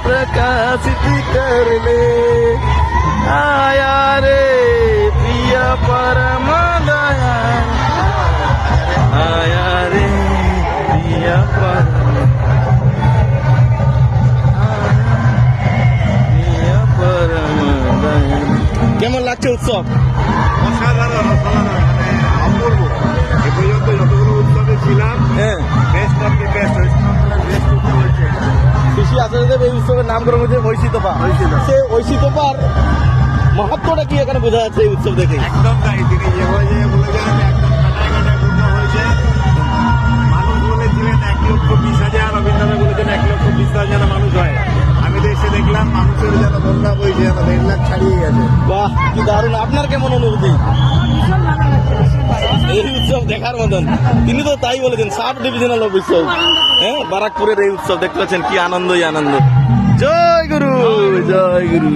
प्रकाशित कर ले। आया रे प्रिय परम दयाल, आया रे प्रिय परम কেমন লাগছে উৎসব? অসাধারণ অসাধারণ, মানে অপূর্ব। এ পর্যন্ত যতগুলো উৎসবে ছিলাম, বেস্ট অফ দি বেস্ট হয়েছে। কৃষি আচার্যদেব এই উৎসবের নামকরণ হয়েছে ঐশীতপা। সে ঐশীতপার মহত্বটা কি এখানে বোঝা যাচ্ছে এই উৎসব দেখে? একদম তাই, তিনি যেভাবে বলেছেন একদম কাটায় কাটায় পূর্ণ হয়েছে। মানুষ বলেছিলেন 1,20,000, রবীন্দ্রনাথ বলেছেন 1,20,000 মানুষ হয়। আমি তো এসে দেখলাম মানুষের যেন বন্যা বইছে, যেন 1.5 লাখ ছাড়িয়ে গেছে। বাহ, কি দারুণ! আপনার কেমন অনুভূতি? এই উৎসব দেখার মতন। তিনি তো তাই বলেছেন, সাব ডিভিশনাল উৎসব। বারাকপুরের এই উৎসব দেখতে পাচ্ছেন, কি আনন্দই আনন্দ। জয় গুরু, জয় গুরু।